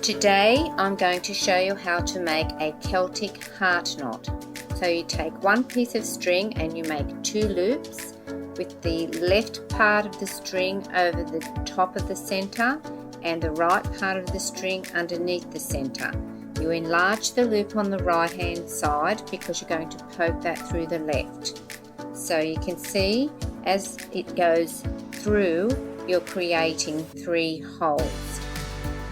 Today I'm going to show you how to make a Celtic heart knot. So you take one piece of string and you make 2 loops with the left part of the string over the top of the center and the right part of the string underneath the center. You enlarge the loop on the right hand side because you're going to poke that through the left. So you can see as it goes through, you're creating 3 holes.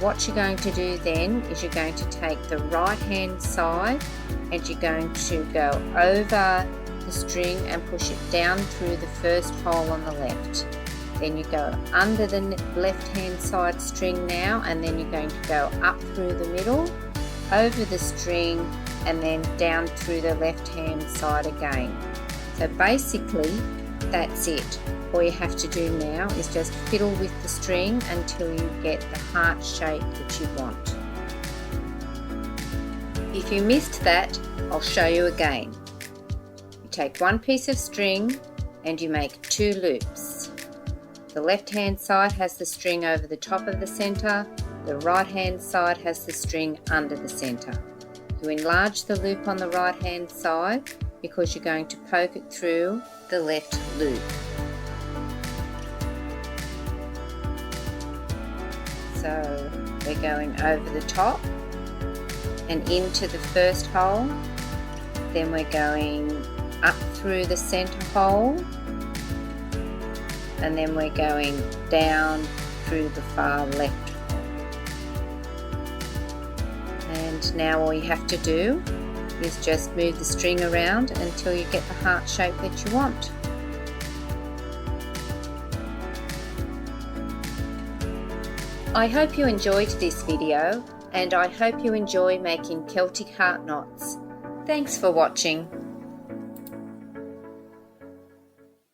What you're going to do then is you're going to take the right hand side and you're going to go over the string and push it down through the first hole on the left. Then you go under the left hand side string now, and then you're going to go up through the middle, over the string, and then down through the left hand side again. So basically that's it. All you have to do now is just fiddle with the string until you get the heart shape that you want. If you missed that, I'll show you again. You take one piece of string and you make 2 loops. The left hand side has the string over the top of the center, the right hand side has the string under the center. You enlarge the loop on the right hand side because you're going to poke it through the left loop. So we're going over the top and into the first hole, then we're going up through the center hole, and then we're going down through the far left hole. And now all you have to do is just move the string around until you get the heart shape that you want. I hope you enjoyed this video, and I hope you enjoy making Celtic heart knots. Thanks for watching.